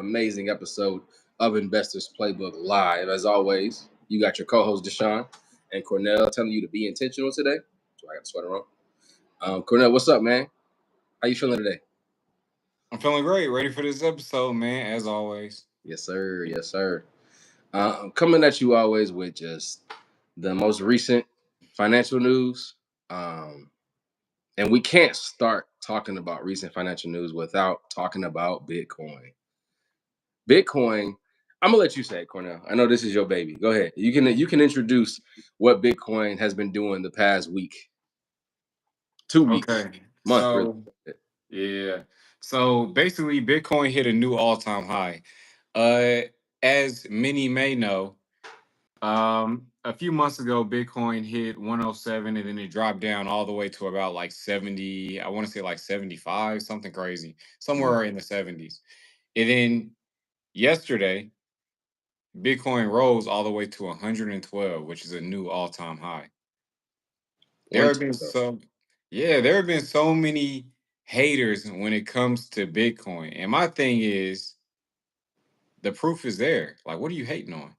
amazing episode of Investors Playbook Live. As always, you got your co-host Deshaun and Cornell telling you to be intentional today. So I got the sweater on. Cornell, what's up, man? How you feeling today? I'm feeling great. Ready for this episode, man, as always. Yes, sir. Yes, sir. I'm coming at you always with just the most recent financial news. Um, and we can't start talking about recent financial news without talking about Bitcoin. Bitcoin, I'm gonna let you say it, Cornell. I know this is your baby. Go ahead. You can introduce what Bitcoin has been doing the past week, 2 weeks, Okay. month, really. Yeah. So basically, Bitcoin hit a new all-time high. Uh, as many may know, a few months ago, Bitcoin hit 107 and then it dropped down all the way to about like 70. I want to say like 75, something crazy, Mm, somewhere in the 70s. And then yesterday, Bitcoin rose all the way to 112, which is a new all-time high. There one have been twelve. so Yeah, there have been so many haters when it comes to Bitcoin. And my thing is the proof is there. Like, what are you hating on?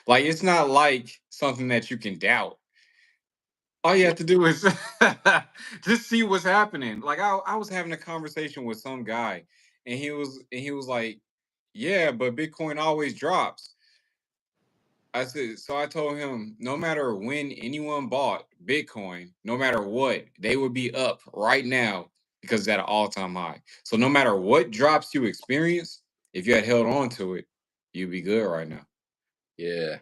Like, it's not like something that you can doubt. All you Yeah, have to do is just see what's happening. Like I was having a conversation with some guy and he was like, yeah, but Bitcoin always drops. I said, so I told him, no matter when anyone bought Bitcoin, no matter what, they would be up right now because it's at an all-time high. So no matter what drops you experience, if you had held on to it, you'd be good right now. yeah.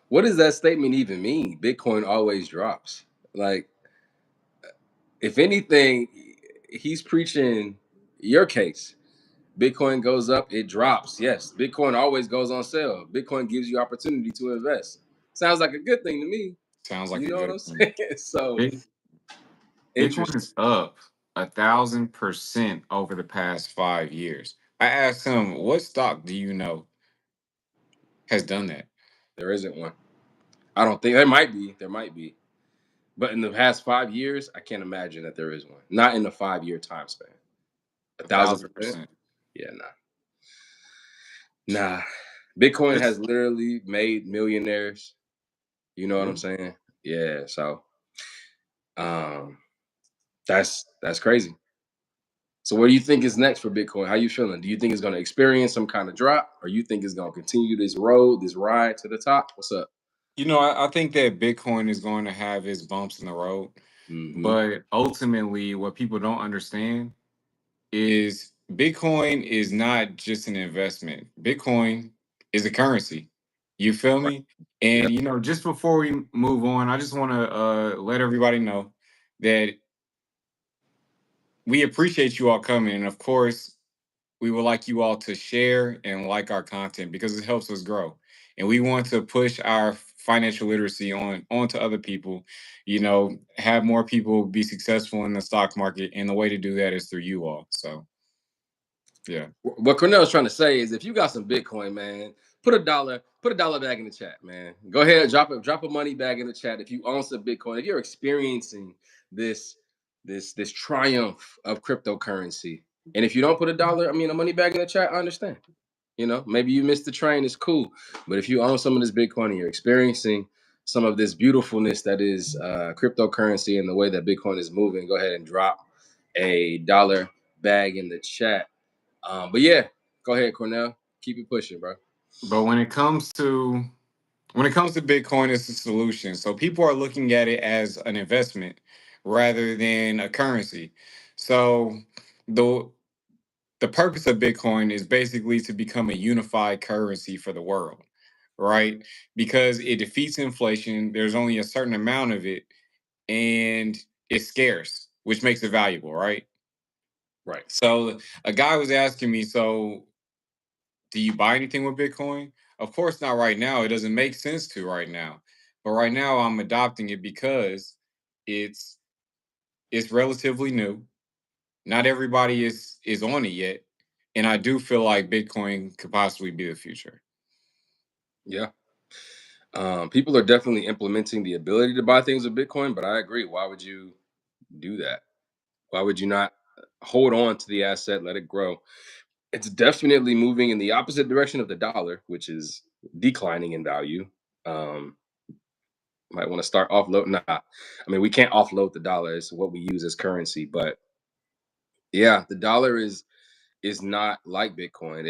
What does that statement even mean? Bitcoin always drops. Like, if anything, he's preaching your case. Bitcoin goes up, it drops. Yes, Bitcoin always goes on sale. Bitcoin gives you opportunity to invest. Sounds like a good thing to me. Sounds like You a know what good I'm one. saying? So Bit- Bitcoin interesting. is up 1,000% over the past 5 years. I asked him, what stock do you know has done that? There isn't one. I don't think there might be. There might be. But in the past 5 years, I can't imagine that there is one. Not in a 5 year time span. A A thousand thousand percent? percent. Yeah, nah. Nah. Bitcoin has It's literally made millionaires. You know what Yeah. I'm saying? Yeah. So um that's crazy. So what do you think is next for Bitcoin? How you feeling? Do you think it's going to experience some kind of drop, or you think it's going to continue this road, this ride to the top? What's up? I think that Bitcoin is going to have its bumps in the road, Mm-hmm. but ultimately, what people don't understand is Bitcoin is not just an investment. Bitcoin is a currency. You feel Right. me? Yeah. And just before we move on, I just want to let everybody know that we appreciate you all coming, and of course, we would like you all to share and like our content because it helps us grow. And we want to push our financial literacy onto other people, have more people be successful in the stock market. And the way to do that is through you all. So yeah. What Cornell's trying to say is, if you got some Bitcoin, man, put a dollar bag in the chat, man. Go ahead, drop a money bag in the chat if you own some Bitcoin. If you're experiencing this this triumph of cryptocurrency, and if you don't put a money bag in the chat, I understand. Maybe you missed the train. It's cool, but if you own some of this Bitcoin and you're experiencing some of this beautifulness that is cryptocurrency and the way that Bitcoin is moving, go ahead and drop a dollar bag in the chat. But yeah, go ahead, Cornell. Keep it pushing, bro. But when it comes to Bitcoin, it's a solution. So people are looking at it as an investment rather than a currency. So the the purpose of Bitcoin is basically to become a unified currency for the world, right? Because it defeats inflation. There's only a certain amount of it, and it's scarce, which makes it valuable, right? Right. So a guy was asking me, so do you buy anything with Bitcoin? Of course not right now. It doesn't make sense to right now. But right now I'm adopting it because it's it's relatively new. Not everybody is on it yet. And I do feel like Bitcoin could possibly be the future. Yeah. People are definitely implementing the ability to buy things with Bitcoin, but I agree. Why would you do that? Why would you not hold on to the asset, let it grow? It's definitely moving in the opposite direction of the dollar, which is declining in value. Um, might want to start offload. Nah, I mean we can't offload the dollar. It's what we use as currency. But yeah, the dollar is not like Bitcoin.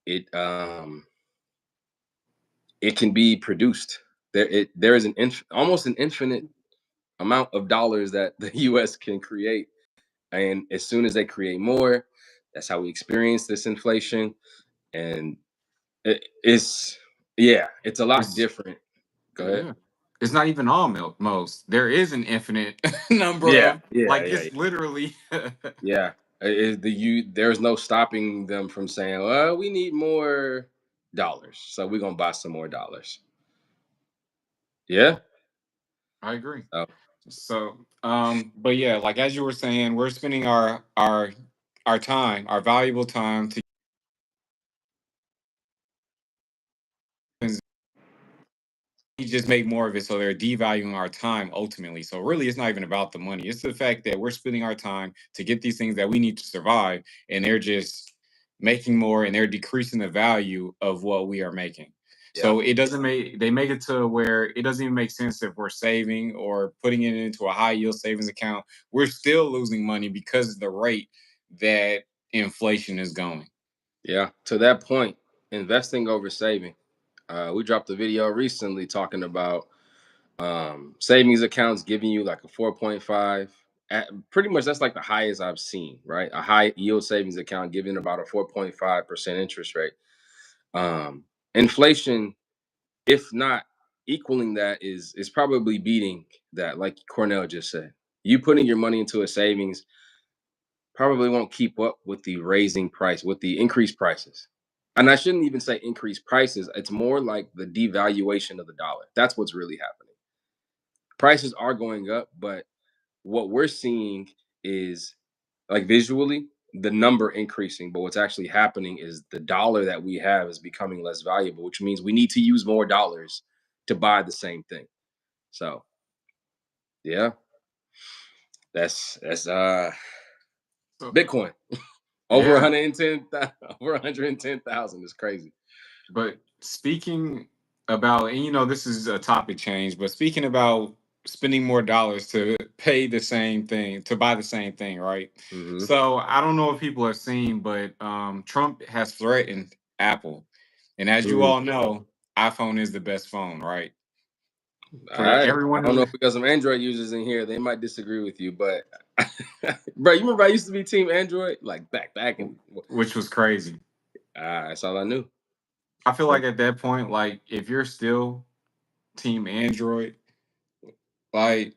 It it can be produced. There is almost an infinite amount of dollars that the U.S. can create, and as soon as they create more, that's how we experience this inflation. And it's yeah, it's a lot It's different. Go ahead. yeah. It's not even almost. There is an infinite number Yeah, of yeah, like yeah, it's literally yeah. There's no stopping them from saying, "Well, we need more dollars, so we're gonna buy some more dollars." Yeah. I agree. So, So, but yeah, like as you were saying, we're spending our time, our valuable time to just make more of it. So they're devaluing our time ultimately. So really, it's not even about the money. It's the fact that we're spending our time to get these things that we need to survive, and they're just making more and they're decreasing the value of what we are making. yeah, So it doesn't make they make it to where it doesn't even make sense if we're saving or putting it into a high yield savings account. We're still losing money because of the rate that inflation is going. yeah. To that point, investing over saving. We dropped a video recently talking about savings accounts giving you like a 4.5. Pretty much that's like the highest I've seen, right? A high yield savings account giving about a 4.5% interest rate. Inflation, if not equaling that, is probably beating that, like Cornell just said. You putting your money into a savings probably won't keep up with the raising price, with the increased prices. And I shouldn't even say increased prices. It's more like the devaluation of the dollar. That's what's really happening. Prices are going up, but what we're seeing is like visually the number increasing. But what's actually happening is the dollar that we have is becoming less valuable, which means we need to use more dollars to buy the same thing. So yeah, that's So Bitcoin. Over yeah, 110 over 110,000 is crazy. but speaking about, and this is a topic change, but speaking about spending more dollars to pay the same thing, to buy the same thing, right? Hmm. So I don't know if people have seen, but Trump has threatened Apple. And as you Mm. all know, iPhone is the best phone, right? All For right. I everyone don't know if who, we got some Android users in here. They might disagree with you, but bro, you remember I used to be team Android, like back and which was crazy. that's all I knew. I feel But like at that point, like if you're still team Android, like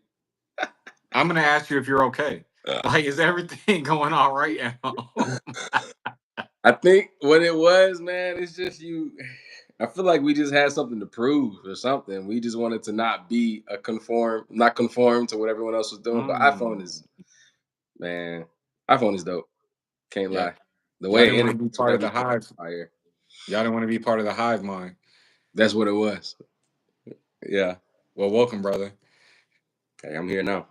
I'm gonna ask you if you're okay. Like, is everything going all right at home? I think what it was, man, it's just you. I feel like we just had something to prove or something. We just wanted to not be not conform to what everyone else was doing. But iPhone Mm. is, man, iPhone is dope. Can't Yeah. lie. The Y'all way didn't it want to integrates be with part of the everything else hive. is fire. Y'all didn't want to be part of the hive mind. That's what it was. Yeah. Well, welcome, brother. Okay, I'm here now.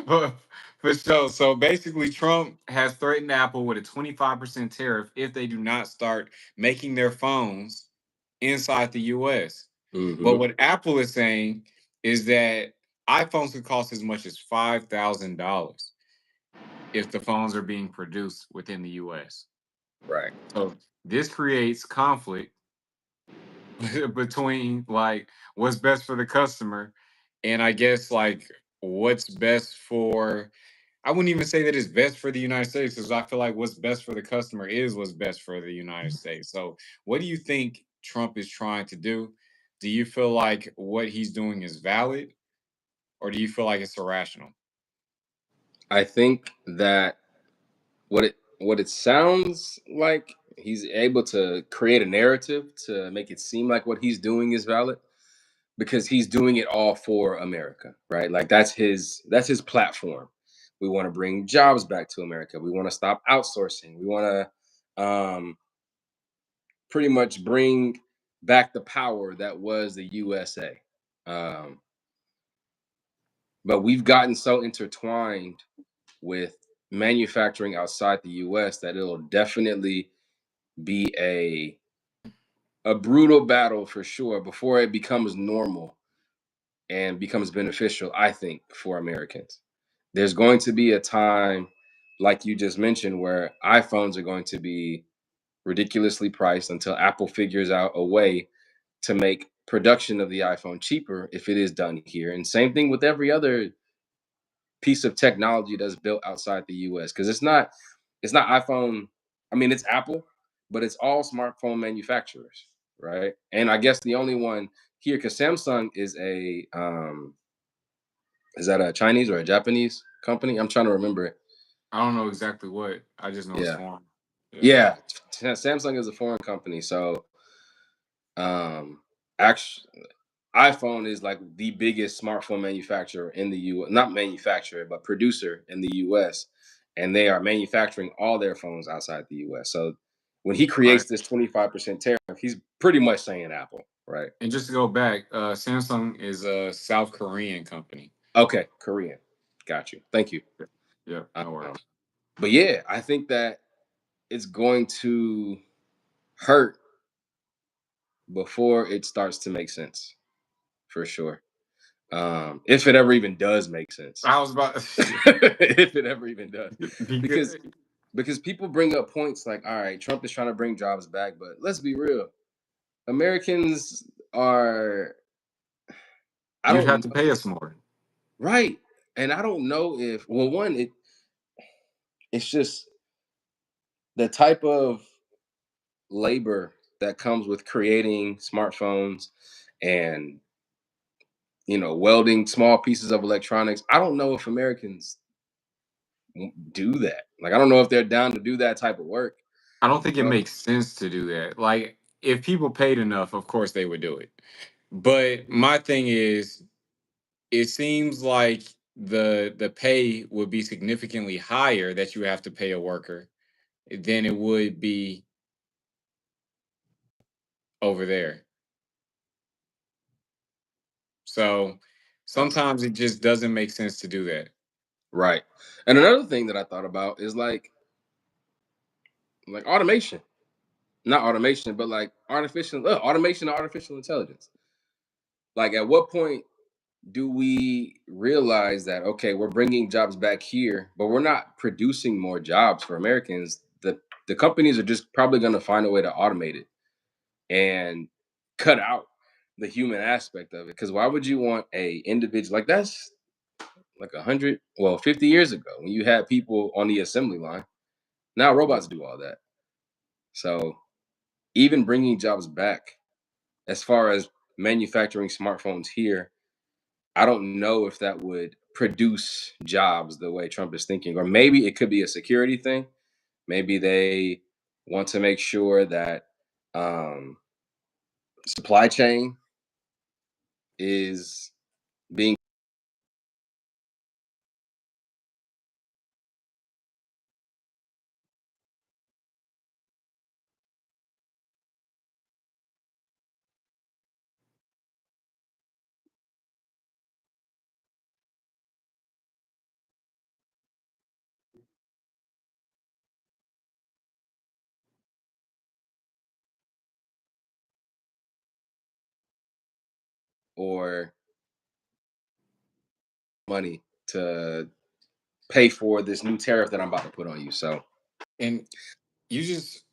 But for sure. So basically, Trump has threatened Apple with a 25% tariff if they do not start making their phones inside the US. But Hmm. what Apple is saying is that iPhones could cost as much as $5,000 if the phones are being produced within the US. Right. So this creates conflict between like what's best for the customer and I guess like what's best for I wouldn't even say that it's best for the United States because I feel like what's best for the customer is what's best for the United States. So what do you think Trump is trying to do? Do you feel like what he's doing is valid or do you feel like it's irrational? I think that what it sounds like he's able to create a narrative to make it seem like what he's doing is valid because he's doing it all for America, right? Like that's his platform. We want to bring jobs back to America. We want to stop outsourcing. We want to pretty much bring back the power that was the USA. Um, but we've gotten so intertwined with manufacturing outside the US that it'll definitely be a brutal battle for sure before it becomes normal and becomes beneficial, I think, for Americans. There's going to be a time, like you just mentioned, where iPhones are going to be ridiculously priced until Apple figures out a way to make production of the iPhone cheaper if it is done here. And same thing with every other piece of technology that's built outside the US, because it's not iPhone. I mean, it's Apple, but it's all smartphone manufacturers, right? And I guess the only one here, because Samsung is that a Chinese or a Japanese company? I'm trying to remember it. I don't know exactly what. I just know it's Yeah. foreign. Yeah. Yeah. Samsung is a foreign company. So actually iPhone is like the biggest smartphone manufacturer in the US, not manufacturer, but producer in the US. And they are manufacturing all their phones outside the US. So when he Right. creates this 25% tariff, he's pretty much saying Apple, right? And just to go back, Samsung is a South Korean company. Okay, Korean. Got you. Thank you. Yeah. Yeah. No Um, worries. but yeah, I think that it's going to hurt before it starts to make sense for sure. If it ever even does make sense. I was about If it ever even does. because Because people bring up points like, all right, Trump is trying to bring jobs back, but let's be real. Americans are I you'd have don't to know. pay us more. Right. And I don't know if well one it's just the type of labor that comes with creating smartphones and welding small pieces of electronics. I don't know if Americans do that. Like I don't know if they're down to do that type of work. I don't think it But makes sense to do that. Like, if people paid enough, of course they would do it. But my thing is, it seems like the pay would be significantly higher that you have to pay a worker than it would be over there. So sometimes it just doesn't make sense to do that. right. And another thing that I thought about is like automation. Not automation, but like automation and artificial intelligence. Like at what point do we realize that okay, we're bringing jobs back here, but we're not producing more jobs for Americans? The companies are just probably going to find a way to automate it and cut out the human aspect of it. Because why would you want a individual like that's like 50 years ago when you had people on the assembly line? Now robots do all that. So even bringing jobs back, as far as manufacturing smartphones here, I don't know if that would produce jobs the way Trump is thinking. Or maybe it could be a security thing. Maybe they want to make sure that um, supply chain is being or money to pay for this new tariff that I'm about to put on you. So And you just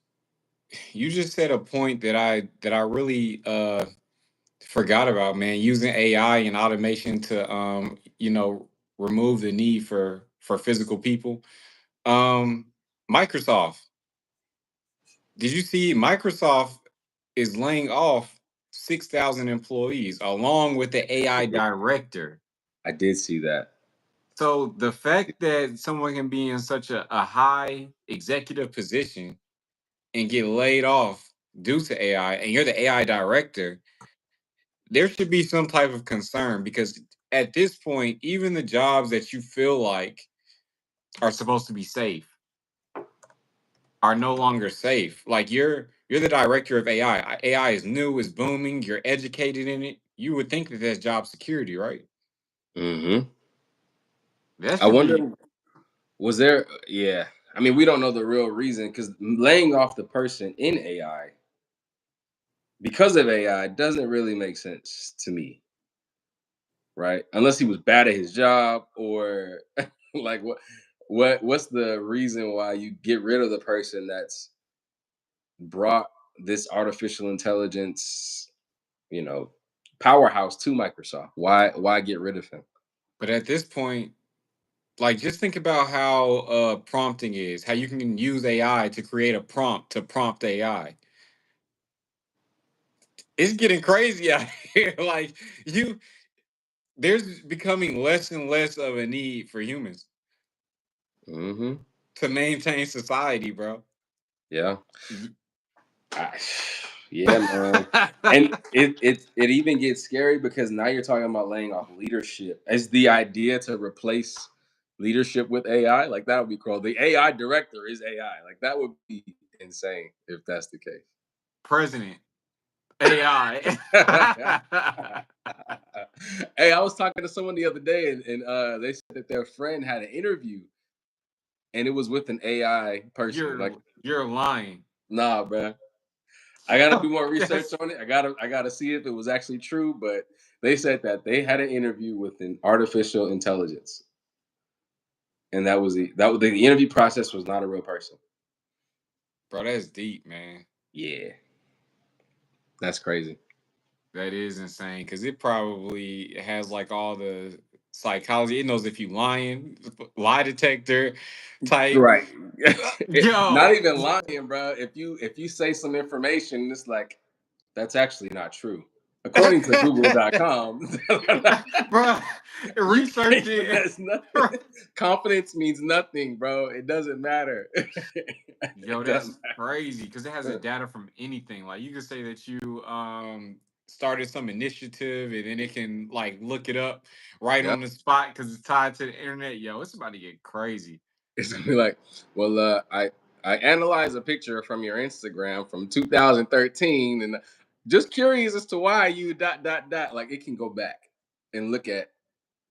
you just said a point that I really forgot about, man, using AI and automation to remove the need for physical people. Um Microsoft. Did you see Microsoft is laying off 6,000 employees along with the I AI did, director? I did see that. So the fact that someone can be in such a high executive position and get laid off due to AI, and you're the AI director, there should be some type of concern, because at this point, even the jobs that you feel like are supposed to be safe are no longer safe. Like, you're the director of AI. AI is new, is booming. You're educated in it. You would think that there's job security, right? Hmm. That I should be wonder. Was there? Yeah. I mean, we don't know the real reason because laying off the person in AI because of AI doesn't really make sense to me, right? Unless he was bad at his job or like what's the reason why you get rid of the person that's brought this artificial intelligence, you know, powerhouse to Microsoft? Why get rid of him? But at this point, like just think about how prompting is, how you can use AI to create a prompt to prompt AI. It's getting crazy out here. Like you there's becoming less and less of a need for humans Hmm. to maintain society, bro. Yeah. Y- I, yeah, man. And it even gets scary because now you're talking about laying off leadership. Is the idea to replace leadership with AI? Like that would be cool. The AI director is AI. Like that would be insane if that's the case. President AI. Hey, I was talking to someone the other day, and they said that their friend had an interview, and it was with an AI person. Like, You're lying. nah, bro. I got to do more research Yes, on it. I gotta see if it was actually true. But they said that they had an interview with an artificial intelligence, and the interview process was not a real person. bro, that's deep, man. Yeah, that's crazy. That is insane because it probably has like all the psychology. It knows if you lying, lie detector type. Right. Not Yo, even lying, bro. If you say some information, it's like that's actually not true. According to Google.com, bro, you research can't. it. That's nothing. Confidence means nothing, bro. It doesn't matter. Yo, It that's doesn't matter. crazy because it has the data from anything. Like you could say that you started some initiative and then it can like look it up right Yeah. on the spot because it's tied to the internet. Yo, it's about to get crazy. It's gonna be like, well, I analyzed a picture from your Instagram from 2013, and just curious as to why you dot dot dot. Like it can go back and look at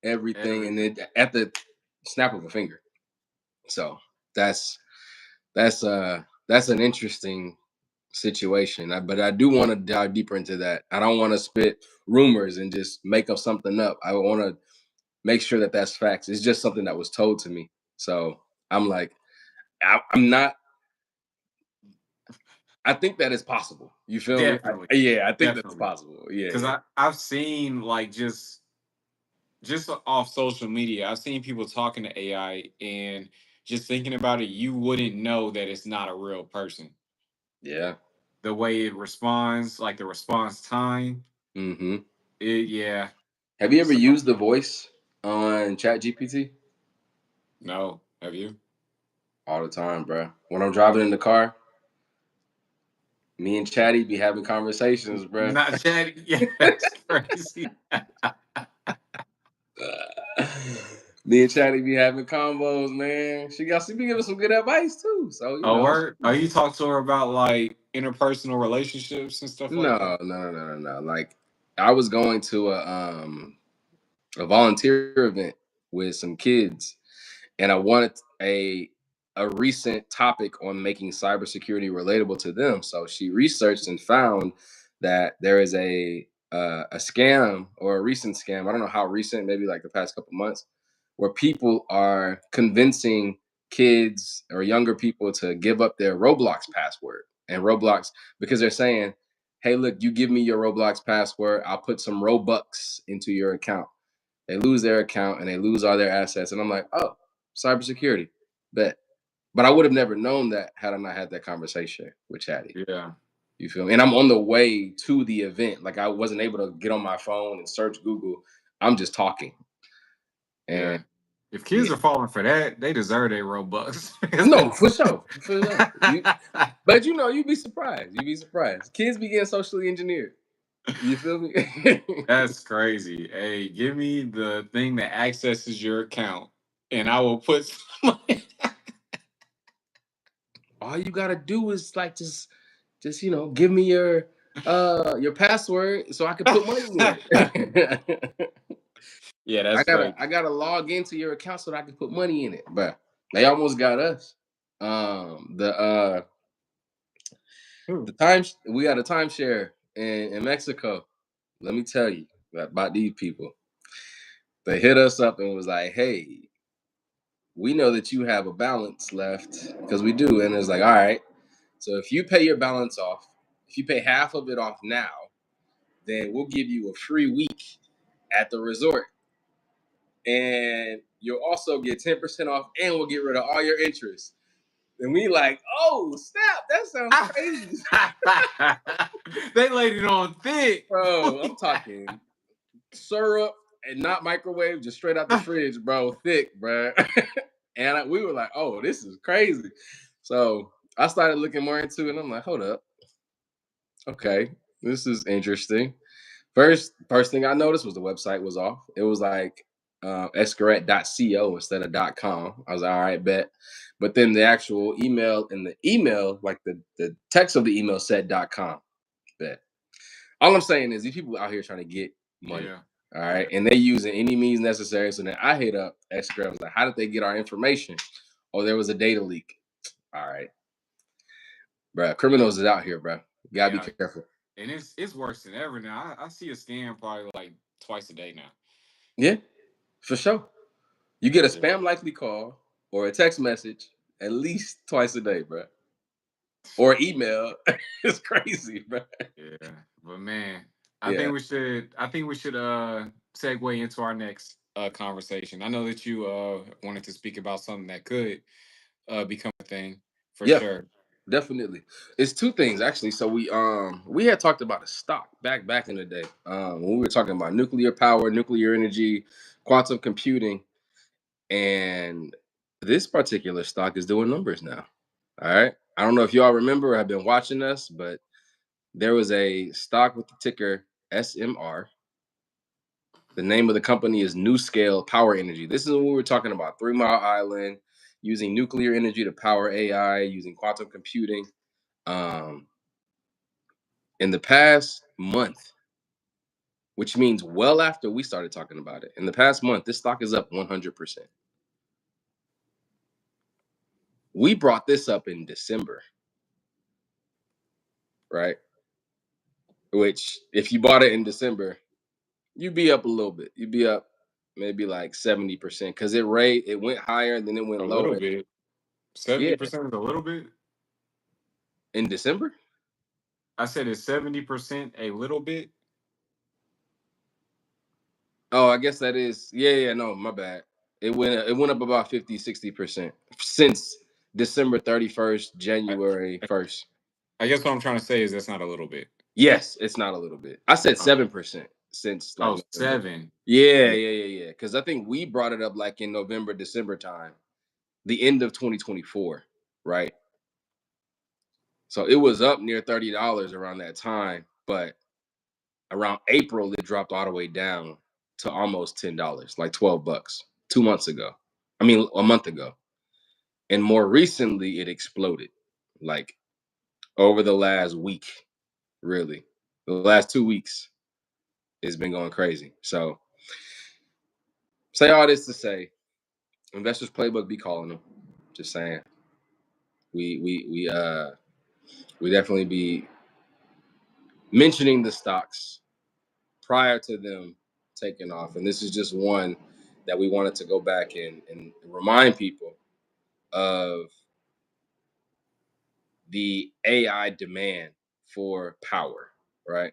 everything, and Everything. then at the snap of a finger. So that's that's an interesting situation. But I do want to dive deeper into that. I don't want to spit rumors and just make up something up. I want to make sure that that's facts. It's just something that was told to me. So I'm like, I'm not. I think that is possible. You feel me? Definitely. Yeah, I think that's Definitely. possible. Yeah, Because yeah, I've seen like just off social media, I've seen people talking to AI and just thinking about it, you wouldn't know that it's not a real person. yeah. The way it responds, like the response time, Hmm. yeah. Have you ever So, used the voice on Chat GPT? no, have you? All the time, bro. When I'm driving in the car, me and Chatty be having conversations, bro. Not chatting. Yeah, that's crazy. Me and Chatty be having combos, man. She be giving some good advice too. So Oh, word? Oh, you talk to her about like interpersonal relationships and stuff like that? no, no, no, no, no, no. Like I was going to a volunteer event with some kids, and I wanted a recent topic on making cybersecurity relatable to them. So she researched and found that there is a scam or a recent scam. I don't know how recent, maybe like the past couple months, where people are convincing kids or younger people to give up their Roblox password and Roblox because they're saying, "Hey, look, you give me your Roblox password, I'll put some Robux into your account." They lose their account and they lose all their assets. And I'm like, oh, cybersecurity, bet. But I would have never known that had I not had that conversation with Chatty. Yeah, You feel me? And I'm on the way to the event. Like I wasn't able to get on my phone and search Google. I'm just talking. And yeah. If kids yeah. are falling for that, they deserve their Robux. No, for sure. For sure. But you'd be surprised. You'd be surprised. Kids be getting socially engineered. You feel me? That's crazy. Hey, give me the thing that accesses your account, and I will put some All you gotta do is like just give me your password so I can put money in it. Yeah, I that's gotta crazy. I gotta log into your account so that I can put money in it, but They almost got us. The times we got a timeshare in Mexico. Let me tell you about these people. They hit us up and was like, "Hey, we know that you have a balance left because we do." And it's like, "All right, so if you pay your balance off, if you pay half of it off now, then we'll give you a free week at the resort, and you'll also get 10% off, and we'll get rid of all your interest." And we like, "Oh snap, that sounds crazy." They laid it on thick. Bro, I'm talking syrup and not microwave, just straight out the fridge, bro. Thick, bro. And we were like, "Oh, this is crazy." So I started looking more into it, and I'm like, "Hold up, okay, this is interesting." First thing I noticed was the website was off. It was like escaret.co instead of .com. I was like, "All right, bet." But then the actual email in the email, like the text of the email said .com. Bet. All I'm saying is these people out here trying to get money. Yeah. All right. Yeah. And they using any means necessary. So then I hit up Escrow. I was like, how did they get our information? Oh, there was a data leak. All right. Bro. Criminals is out here, bro. You gotta be Yeah. careful. And it's worse than ever now. I see a scam probably like twice a day now. Yeah, for sure. You get a Yeah. spam likely call or a text message at least twice a day, bro. Or email. It's crazy, bro. Yeah. But man, Yeah. I think we should segue into our next conversation. I know that you wanted to speak about something that could become a thing for Yeah. sure. Definitely. It's two things actually. So we had talked about a stock back in the day. When we were talking about nuclear power, nuclear energy, quantum computing, and this particular stock is doing numbers now. All right. I don't know if y'all remember or have been watching us, but there was a stock with the ticker SMR. The name of the company is New Scale Power Energy. This is what we were talking about 3 Mile Island, using nuclear energy to power AI, using quantum computing. Um, in the past month, which means well after we started talking about it, in the past month, this stock is up 100%. We brought this up in December, right? Which, if you bought it in December, you'd be up a little bit. You'd be up maybe like 70% because it went higher, then it went A little lower. bit. Yeah, 70% is a little bit. in December. I said it's 70% a little bit. Oh, I guess that is. Yeah, no, my bad. It went up about 50, 60% since December 31st, I, January 1st. I guess what I'm trying to say is that's not a little bit. Yes, it's not a little bit. I said Okay. 7% since like Oh, November. 7. Yeah, Yeah. yeah. Because I think we brought it up like in November, December time, the end of 2024, right? So it was up near $30 around that time, but around April it dropped all the way down to almost $10, like $12, 2 months ago. I mean, a month ago. And more recently, it exploded, like over the last week, really. The last 2 weeks, it's been going crazy. So say all this to say, investors playbook be calling them. Just saying, we we we uh we definitely be mentioning the stocks prior to them taking off, and this is just one that we wanted to go back and remind people of the AI demand for power, right?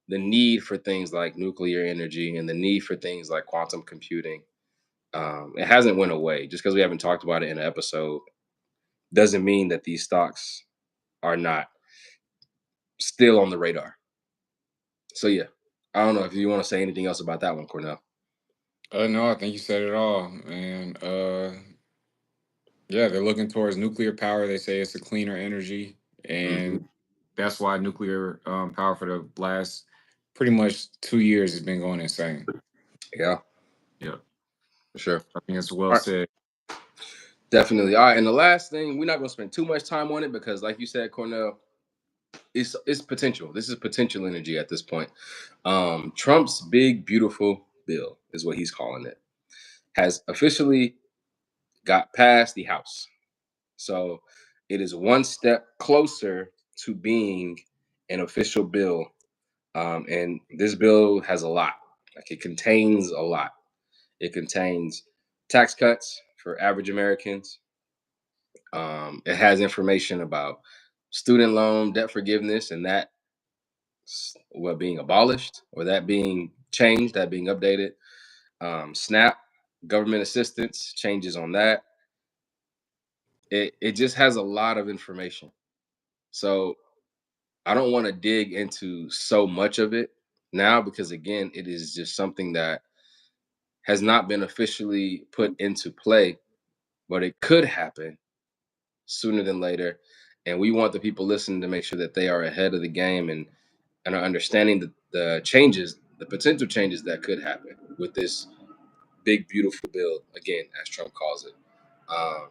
The need for things like nuclear energy and the need for things like quantum computing. It hasn't went away. Just because we haven't talked about it in an episode doesn't mean that these stocks are not still on the radar. So yeah, I don't know if you want to say anything else about that one, Cornell. No, I think you said it all. And yeah, they're looking towards nuclear power. They say it's a cleaner energy. And Hmm. that's why nuclear power for the last pretty much 2 years has been going insane. Yeah, Yeah. for sure. I think it's well All right, said. definitely. All right, and the last thing, we're not going to spend too much time on it because, like you said, Cornell, it's potential. This is potential energy at this point. Trump's big beautiful bill is what he's calling it, has officially got past the House. So it is one step closer to being an official bill. And this bill has a lot. Like it contains a lot. It contains tax cuts for average Americans. It has information about student loan debt forgiveness and that well being abolished or that being changed, that being updated. SNAP, government assistance, changes on that. It just has a lot of information. So I don't want to dig into so much of it now because again, it is just something that has not been officially put into play, but it could happen sooner than later. And we want the people listening to make sure that they are ahead of the game and are understanding the changes, the potential changes that could happen with this big, beautiful bill, again, as Trump calls it. Um,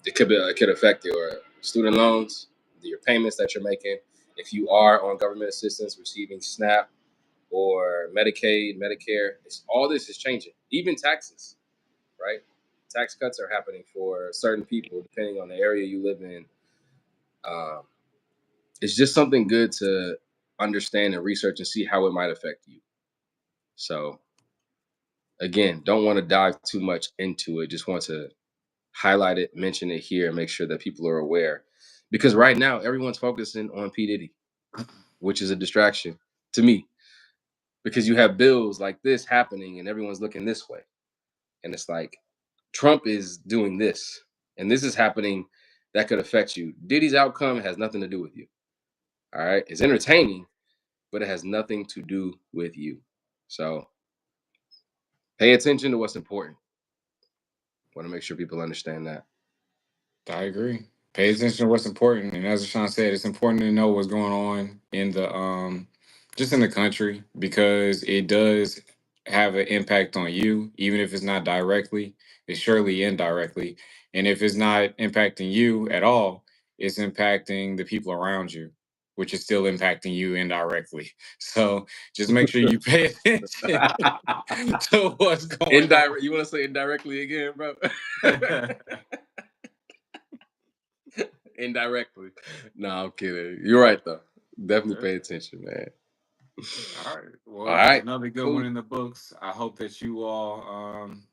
it could affect your student loans, your payments that you're making. If you are on government assistance, receiving SNAP or Medicaid, Medicare, all this is changing. Even taxes, right? Tax cuts are happening for certain people depending on the area you live in. Um, it's just something good to understand and research and see how it might affect you. So again, don't want to dive too much into it. Just want to highlight it, mention it here, and make sure that people are aware. Because right now, everyone's focusing on P. Diddy, which is a distraction to me. Because you have bills like this happening and everyone's looking this way. And it's like Trump is doing this, and this is happening that could affect you. Diddy's outcome has nothing to do with you. All right. It's entertaining, but it has nothing to do with you. So pay attention to what's important. Want to make sure people understand that. I agree. Pay attention to what's important, and as Sean said, it's important to know what's going on in the just in the country because it does have an impact on you, even if it's not directly. It's surely indirectly, and if it's not impacting you at all, it's impacting the people around you, which is still impacting you indirectly. So just make sure you pay attention to what's going Indirect. You want to say indirectly again, bro? on. Indirectly. No, I'm kidding. You're right though. Definitely pay attention, man. All right. All Well, right. another good one Cool. in the books. I hope that you all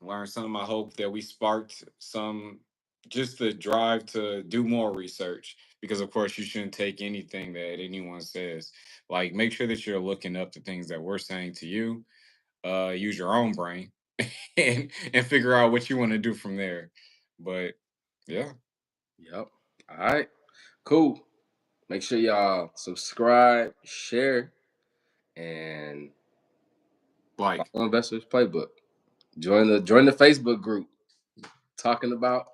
learned some. I hope that we sparked some, just the drive to do more research. Because of course, you shouldn't take anything that anyone says. Like, make sure that you're looking up the things that we're saying to you. Use your own brain and figure out what you want to do from there. But yeah, Yep. All right. Cool. Make sure y'all subscribe, share, and like follow Investors Playbook. Join the Facebook group talking about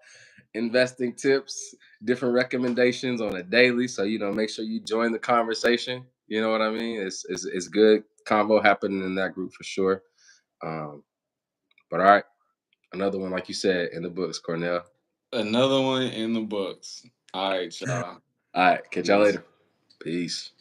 investing tips, different recommendations on a daily. So make sure you join the conversation. You know what I mean? It's good convo happening in that group for sure. Um, but all right, another one like you said in the books, Cornell. another one in the books. All right, All y'all. right, catch y'all Peace. later. Peace.